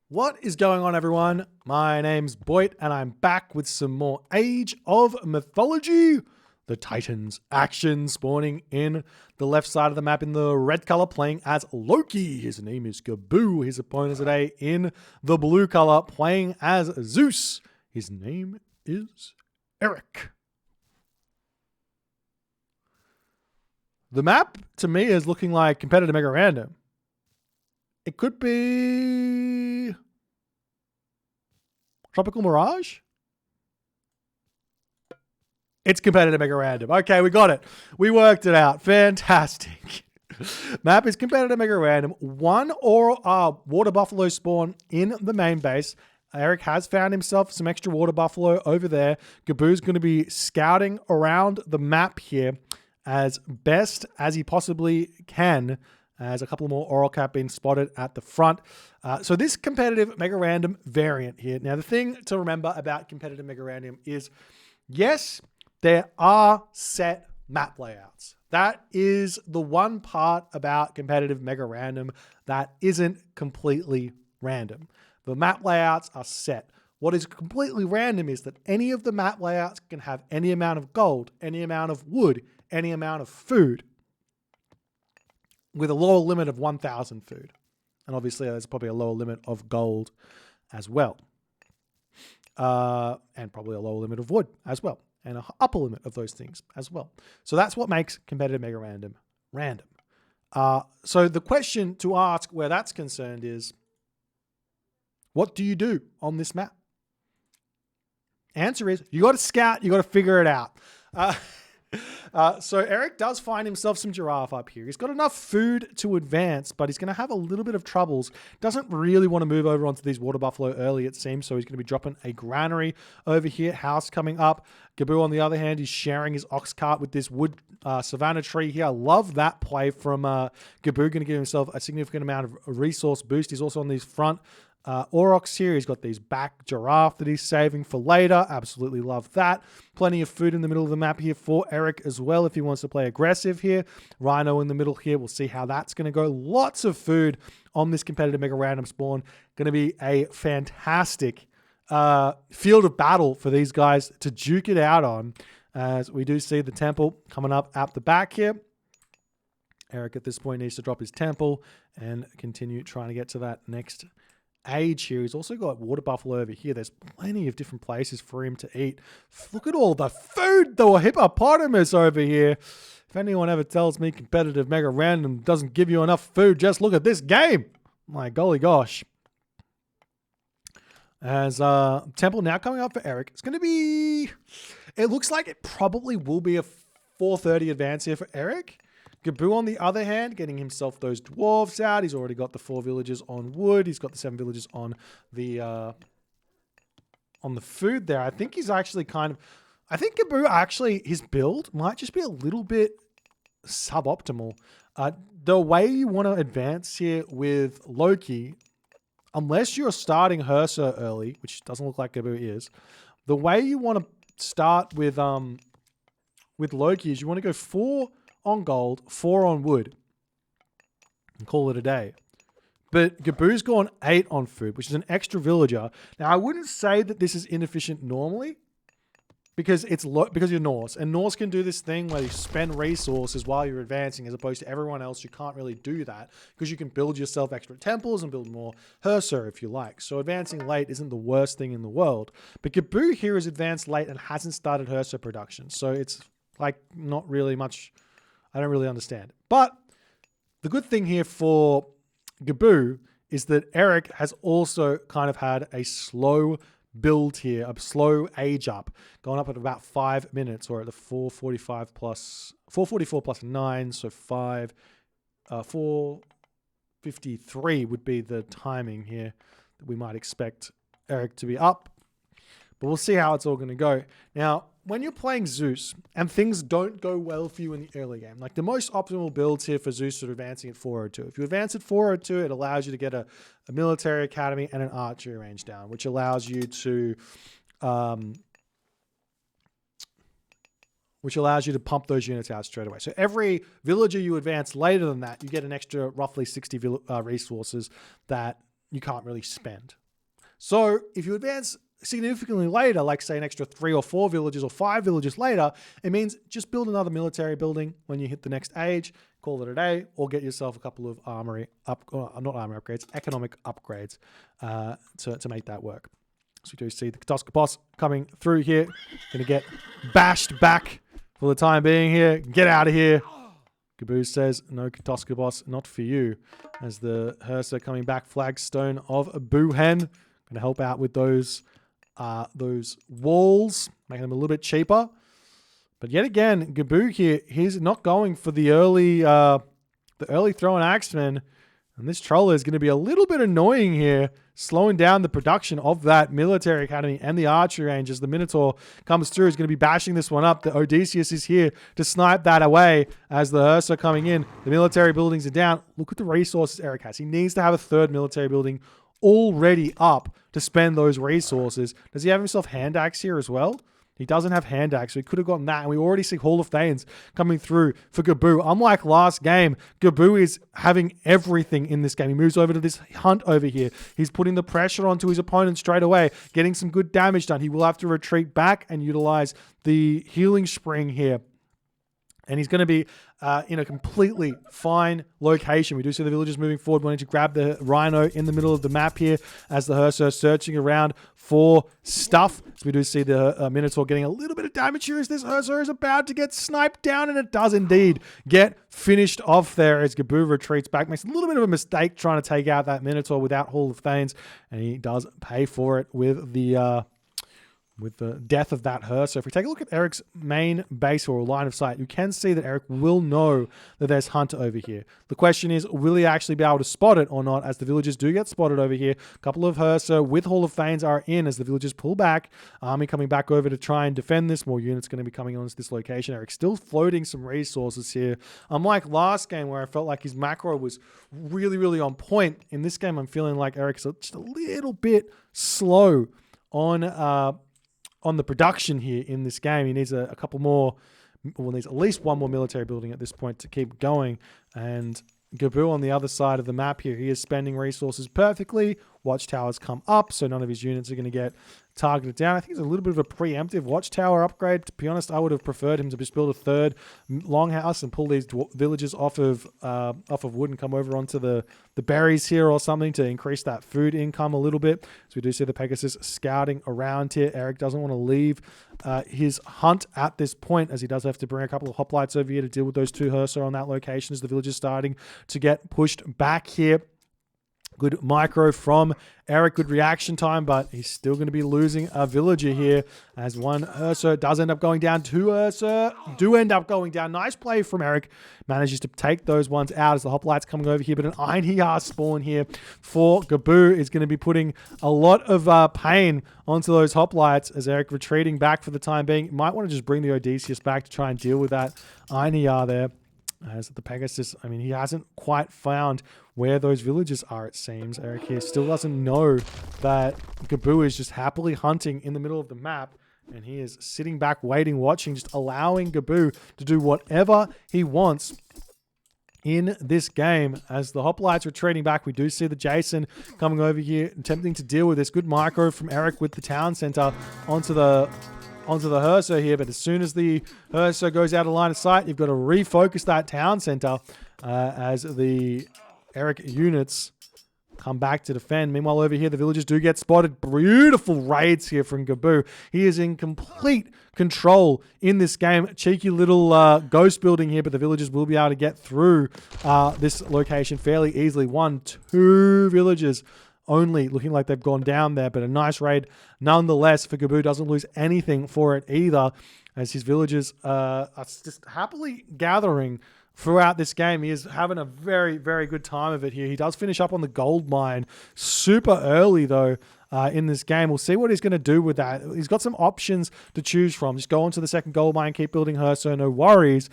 What is going on, everyone? My name's Boit, and I'm back with some more Age of Mythology. The Titans action spawning in the left side of the map in the red color, playing as Loki. His name is Gaboo. His opponent today in the blue color, playing as Zeus. His name is Eric. The map, to me, is looking like competitive mega random. It could be Tropical Mirage? It's competitive mega random. Okay, we got it. We worked it out. Fantastic. Map is competitive mega random. One or water buffalo spawn in the main base. Eric has found himself some extra water buffalo over there. Gaboo's going to be scouting around the map here as best as he possibly can, as a couple more oral cap being spotted at the front. So this competitive mega random variant here. Now, the thing to remember about competitive mega random is, yes, there are set map layouts. That is the one part about competitive mega random that isn't completely random. The map layouts are set. What is completely random is that any of the map layouts can have any amount of gold, any amount of wood, any amount of food, with a lower limit of 1,000 food. And obviously there's probably a lower limit of gold as well. And probably a lower limit of wood as well. And an upper limit of those things as well. So that's what makes competitive mega random random. So the question to ask where that's concerned is, what do you do on this map? Answer is, you got to scout, you got to figure it out. So Eric does find himself some giraffe up here. He's got enough food to advance, but he's going to have a little bit of troubles. Doesn't really want to move over onto these water buffalo early, it seems, so he's going to be dropping a granary over here. House coming up. Gaboo, on the other hand, is sharing his ox cart with this wood savanna tree here. I love that play from Gaboo. Going to give himself a significant amount of resource boost. He's also on these front aurochs here. He's got these back giraffe that he's saving for later. Absolutely love that. Plenty of food in the middle of the map here for Eric as well if he wants to play aggressive here. Rhino in the middle here. We'll see how that's going to go. Lots of food on this competitive mega random spawn. Going to be a fantastic field of battle for these guys to duke it out on, as we do see the temple coming up at the back here. Eric at this point needs to drop his temple and continue trying to get to that next age here. He's also got water buffalo over here. There's plenty of different places for him to eat. Look at all the food, the hippopotamus over here. If anyone ever tells me competitive mega random doesn't give you enough food, just look at this game. My golly gosh. As temple now coming up for Eric. It's going to be, it looks like it probably will be a 4:30 advance here for Eric. Gaboo, on the other hand, getting himself those dwarves out. He's already got the 4 villages on wood. He's got the 7 villages on the food there. I think he's actually I think Gaboo actually, his build might just be a little bit suboptimal. The way you want to advance here with Loki, unless you're starting Aggressor early, which doesn't look like Gaboo is, the way you want to start with Loki is you want to go 4 on gold, 4 on wood, and call it a day. But Gaboo's gone 8 on food, which is an extra villager. Now, I wouldn't say that this is inefficient normally, because because you're Norse, and Norse can do this thing where you spend resources while you're advancing, as opposed to everyone else. You can't really do that because you can build yourself extra temples and build more Aggressor if you like. So advancing late isn't the worst thing in the world. But Gaboo here is advanced late and hasn't started Aggressor production, so it's like not really much. I don't really understand. But the good thing here for Gaboo is that Eric has also kind of had a slow build here, a slow age up, going up at about 5 minutes, or at the 4:45 plus 4:44 plus 9, so 4:53 would be the timing here that we might expect Eric to be up. But we'll see how it's all going to go. Now, when you're playing Zeus and things don't go well for you in the early game, like the most optimal builds here for Zeus are advancing at 402. If you advance at 402, it allows you to get a military academy and an archery range down, which allows you to pump those units out straight away. So every villager you advance later than that, you get an extra roughly 60 resources that you can't really spend. So if you advance significantly later, like say an extra 3 or 4 villages or 5 villages later, it means just build another military building when you hit the next age, call it a day, or get yourself a couple of economic upgrades to make that work. So we do see the Katoska boss coming through here. Going to get bashed back for the time being here. Get out of here. Gaboo says, no Katoska boss, not for you. As the Hersa coming back, Flagstone of Boohen. Going to help out with those walls, making them a little bit cheaper. But yet again, Gaboo here, he's not going for the early throw and axemen. And this troller is going to be a little bit annoying here, slowing down the production of that military academy and the archery range as the Minotaur comes through. Is going to be bashing this one up. The Odysseus is here to snipe that away as the Ursa are coming in. The military buildings are down. Look at the resources Eric has. He needs to have a 3rd military building already up to spend those resources. Does he have himself hand axe here as well? He doesn't have hand axe, so he could have gotten that. And we already see Hall of Thanes coming through for Gaboo. Unlike last game, Gaboo is having everything in this game. He moves over to this hunt over here. He's putting the pressure onto his opponent straight away, getting some good damage done. He will have to retreat back and utilize the healing spring here. And he's going to be in a completely fine location. We do see the villagers moving forward, wanting to grab the rhino in the middle of the map here as the Hersa are searching around for stuff. So we do see the Minotaur getting a little bit of damage here as this Hersa is about to get sniped down, and it does indeed get finished off there as Gaboo retreats back. Makes a little bit of a mistake trying to take out that Minotaur without Hall of Thanes, and he does pay for it with the death of that Hersa. So if we take a look at Eric's main base or line of sight, you can see that Eric will know that there's Hunter over here. The question is, will he actually be able to spot it or not, as the villagers do get spotted over here. A couple of Hersa with Hall of Thanes are in as the villagers pull back. Army coming back over to try and defend this. More units going to be coming onto this location. Eric's still floating some resources here. Unlike last game where I felt like his macro was really, really on point, in this game I'm feeling like Eric's just a little bit slow on the production here in this game. He needs a couple more, well, needs at least one more military building at this point to keep going. And Gaboo on the other side of the map here, he is spending resources perfectly. Watchtowers come up, so none of his units are going to get targeted down. I think it's a little bit of a preemptive watchtower upgrade. To be honest, I would have preferred him to just build a 3rd longhouse and pull these villages off of wood and come over onto the berries here or something to increase that food income a little bit. So we do see the Pegasus scouting around here. Eric doesn't want to leave his hunt at this point, as he does have to bring a couple of hoplites over here to deal with those 2 Hersa on that location as the village is starting to get pushed back here. Good micro from Eric, good reaction time, but he's still going to be losing a villager here as 1 Ursa does end up going down. 2 Ursa do end up going down. Nice play from Eric. Manages to take those ones out as the hoplites coming over here, but an Einhjar spawn here for Gaboo is going to be putting a lot of pain onto those hoplites as Eric retreating back for the time being. Might want to just bring the Odysseus back to try and deal with that Einhjar there. As the Pegasus, I mean, he hasn't quite found where those villages are, it seems. Eric here still doesn't know that Gaboo is just happily hunting in the middle of the map, and he is sitting back, waiting, watching, just allowing Gaboo to do whatever he wants in this game. As the hoplites retreating back, we do see the Jason coming over here, attempting to deal with this. Good micro from Eric with the town center onto the Hersa here, but as soon as the Hersa goes out of line of sight, you've got to refocus that town center as the Eric units come back to defend. Meanwhile, over here, the villagers do get spotted. Beautiful raids here from Gaboo. He is in complete control in this game. Cheeky little ghost building here, but the villagers will be able to get through this location fairly easily. 1, 2 villagers only looking like they've gone down there, but a nice raid nonetheless for Gaboo. Doesn't lose anything for it either, as his villagers are just happily gathering throughout this game. He is having a very, very good time of it here. He does finish up on the gold mine super early though in this game. We'll see what he's going to do with that. He's got some options to choose from. Just go on to the second gold mine, keep building her, so no worries.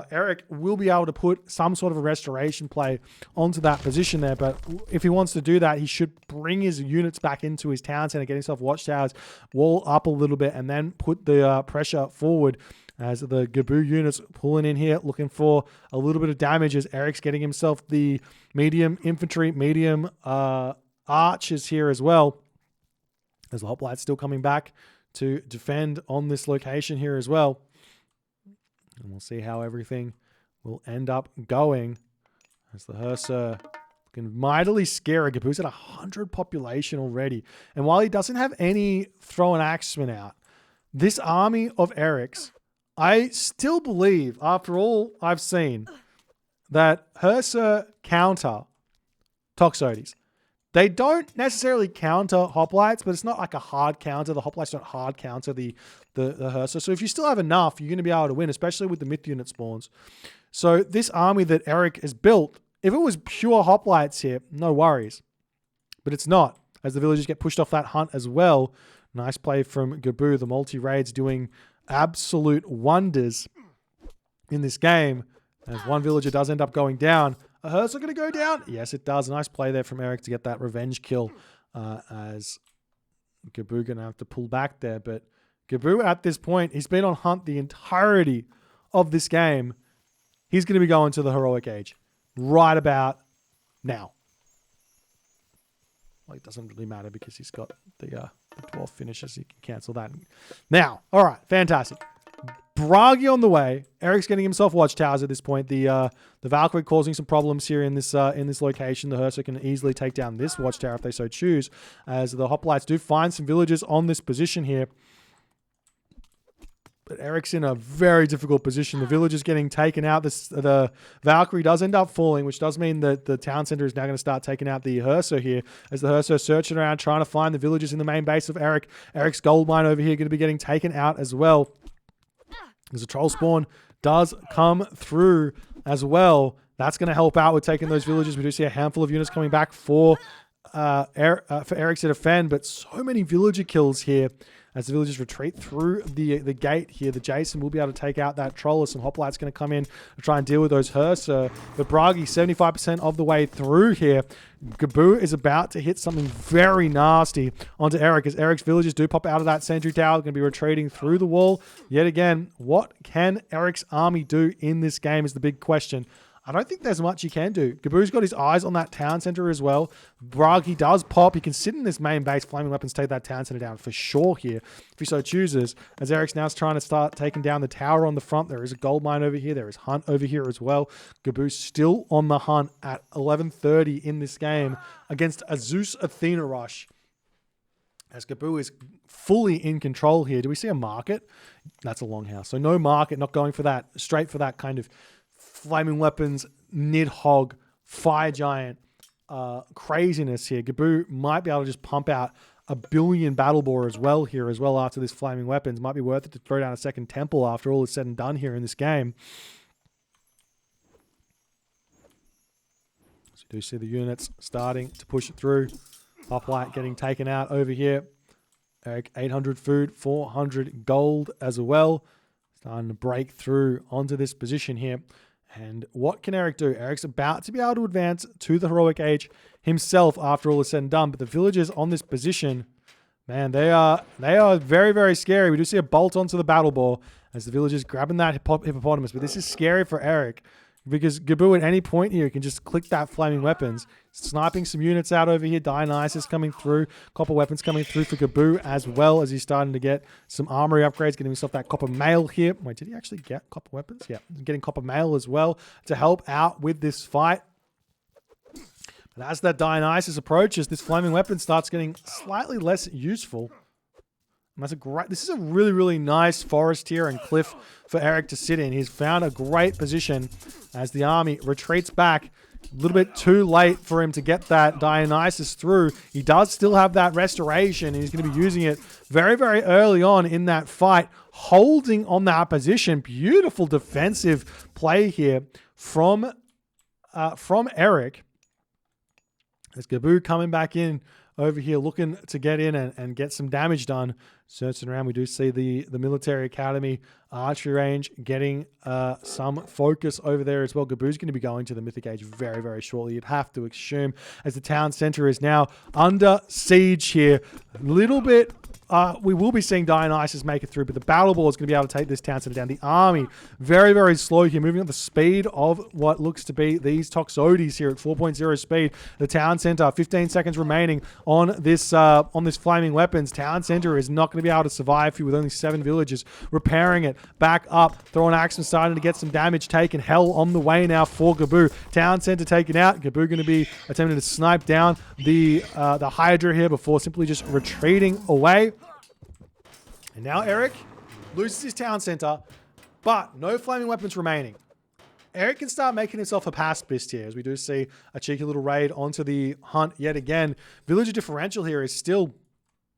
Eric will be able to put some sort of a restoration play onto that position there, but if he wants to do that, he should bring his units back into his town center, get himself watchtowers, wall up a little bit, and then put the pressure forward as the Gaboo units pulling in here, looking for a little bit of damage as Eric's getting himself the medium infantry, medium archers here as well. As the hoplites still coming back to defend on this location here as well. And we'll see how everything will end up going. As the Aggressor looking mightily scary. Gaboo's at 100 population already. And while he doesn't have any throw and axemen out, this army of Eric's, I still believe, after all I've seen, that Aggressor counter Toxotes. They don't necessarily counter hoplites, but it's not like a hard counter. The hoplites don't hard counter the Aggressor. So if you still have enough, you're going to be able to win, especially with the myth unit spawns. So this army that Eric has built, if it was pure hoplites here, no worries. But it's not, as the villagers get pushed off that hunt as well. Nice play from Gaboo. The multi-raids doing absolute wonders in this game. As one villager does end up going down. Aggressor going to go down? Yes, it does. Nice play there from Eric to get that revenge kill. As Gaboo going to have to pull back there. But Gaboo at this point, he's been on hunt the entirety of this game. He's going to be going to the heroic age right about now. Well, it doesn't really matter because he's got the dwarf finishes. He can cancel that. Now, all right, fantastic. Bragi on the way. Eric's getting himself watchtowers at this point. The Valkyrie causing some problems here in this location. The Aggressor can easily take down this watchtower if they so choose, as the hoplites do find some villagers on this position here. But Eric's in a very difficult position. The villagers getting taken out. The Valkyrie does end up falling, which does mean that the town center is now going to start taking out the Aggressor here, as the Aggressor searching around trying to find the villagers in the main base of Eric. Eric's gold mine over here going to be getting taken out as well. As a troll spawn does come through as well. That's going to help out with taking those villages. We do see a handful of units coming back for Eric to defend, but so many villager kills here as the villagers retreat through the gate here. The Jason will be able to take out that troll. Some hoplites going to come in to try and deal with those Aggressor. But Bragi 75% of the way through here. Gaboo is about to hit something very nasty onto Eric, as Eric's villagers do pop out of that sentry tower. Going to be retreating through the wall. Yet again, what can Eric's army do in this game is the big question. I don't think there's much he can do. Gaboo's got his eyes on that town center as well. Bragi does pop. He can sit in this main base. Flaming weapons take that town center down for sure here, if he so chooses. As Eric's now trying to start taking down the tower on the front. There is a gold mine over here. There is hunt over here as well. Gaboo's still on the hunt at 11:30 in this game against a Zeus Athena rush. As Gaboo is fully in control here. Do we see a market? That's a longhouse. So no market, not going for that. Straight for that kind of flaming weapons, Nidhogg, fire giant craziness here. Gaboo might be able to just pump out a billion battle boar as well here as well after this flaming weapons. Might be worth it to throw down a second temple after all is said and done here in this game. So you do see the units starting to push it through. Hoplite getting taken out over here. Eric 800 food, 400 gold as well. Starting to break through onto this position here. And what can Eric do? Eric's about to be able to advance to the heroic age himself after all is said and done. But the villagers on this position, man, they are very, very scary. We do see a bolt onto the battle boar as the villagers grabbing that hippopotamus. But this is scary for Eric, because Gaboo at any point here can just click that flaming weapons. Sniping some units out over here. Dionysus coming through. Copper weapons coming through for Gaboo as well, as he's starting to get some armory upgrades. Getting himself that copper mail here. Wait, did he actually get copper weapons? Yeah, getting copper mail as well to help out with this fight. But as that Dionysus approaches, this flaming weapon starts getting slightly less useful. And that's a great. This is a really, really nice forest here and cliff for Eric to sit in. He's found a great position as the army retreats back. A little bit too late for him to get that Dionysus through. He does still have that restoration, and he's going to be using it very, very early on in that fight, holding on that position. Beautiful defensive play here from Eric. As Gaboo coming back in over here, looking to get in and get some damage done. Searching around, we do see the military academy archery range getting some focus over there as well. Gaboo's going to be going to the mythic age very, very shortly. You'd have to assume, as the town center is now under siege here. A little bit we will be seeing Dionysus make it through, but the Battle Ball is going to be able to take this town center down. The army, very, very slow here, moving at the speed of what looks to be these Toxotes here at 4.0 speed. The town center, 15 seconds remaining on this flaming weapons. Town center is not going to be able to survive here with only 7 villages. Repairing it, back up, throwing axe, starting to get some damage taken. Hell on the way now for Gaboo. Town center taken out. Gaboo going to be attempting to snipe down the Hydra here before simply just retreating away. And now Eric loses his town center, but no flaming weapons remaining. Eric can start making himself a pacifist here, as we do see a cheeky little raid onto the hunt yet again. Villager differential here is still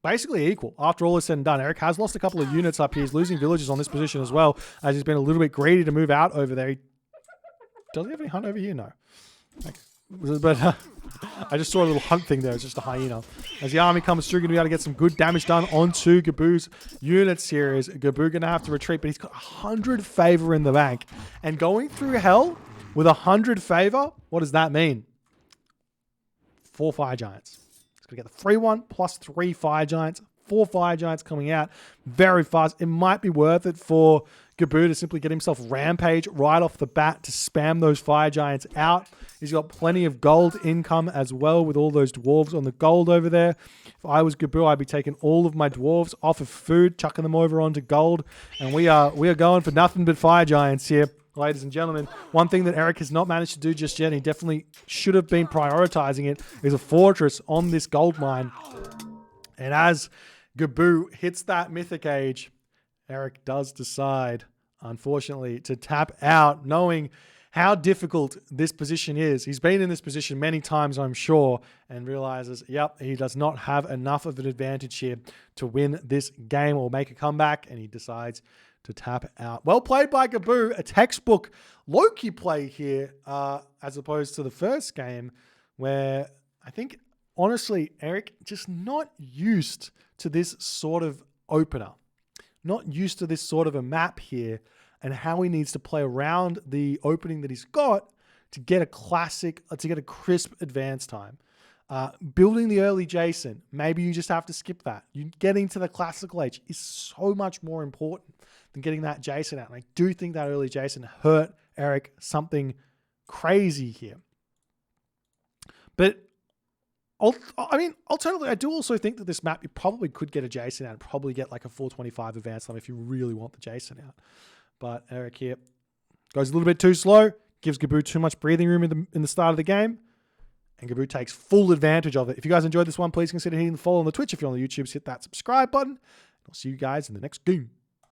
basically equal after all is said and done. Eric has lost a couple of units up here. He's losing villagers on this position as well, as he's been a little bit greedy to move out over there. Does he have any hunt over here? No. But I just saw a little hunt thing there. It's just a hyena. As the army comes through, going to be able to get some good damage done onto Gaboo's units here. Is Gaboo going to have to retreat? But he's got 100 favor in the bank. And going through hell with 100 favor, what does that mean? 4 fire giants. He's going to get the free one plus 3 fire giants. 4 fire giants coming out very fast. It might be worth it for Gaboo to simply get himself rampage right off the bat to spam those fire giants out. He's got plenty of gold income as well with all those dwarves on the gold over there. If I was Gaboo, I'd be taking all of my dwarves off of food, chucking them over onto gold, and we are going for nothing but fire giants here, ladies and gentlemen. One thing that Eric has not managed to do just yet, and he definitely should have been prioritizing it, is a fortress on this gold mine. And as Gaboo hits that mythic age, Eric does decide, unfortunately, to tap out, knowing how difficult this position is. He's been in this position many times, I'm sure, and realizes, yep, he does not have enough of an advantage here to win this game or make a comeback, and he decides to tap out. Well played by Gaboo. A textbook Loki play here, as opposed to the first game, where I think, honestly, Eric just not used to this sort of opener. Not used to this sort of a map here, and how he needs to play around the opening that he's got to get a crisp advance time. Building the early Jason, maybe you just have to skip that. You getting to the classical age is so much more important than getting that Jason out. And I do think that early Jason hurt Eric something crazy here. But alternatively, I do also think that this map, you probably could get a Jason out and probably get like a 425 advance time if you really want the Jason out. But Eric here goes a little bit too slow, gives Gaboo too much breathing room in the start of the game, and Gaboo takes full advantage of it. If you guys enjoyed this one, please consider hitting the follow on the Twitch. If you're on the YouTube, hit that subscribe button. I'll see you guys in the next game.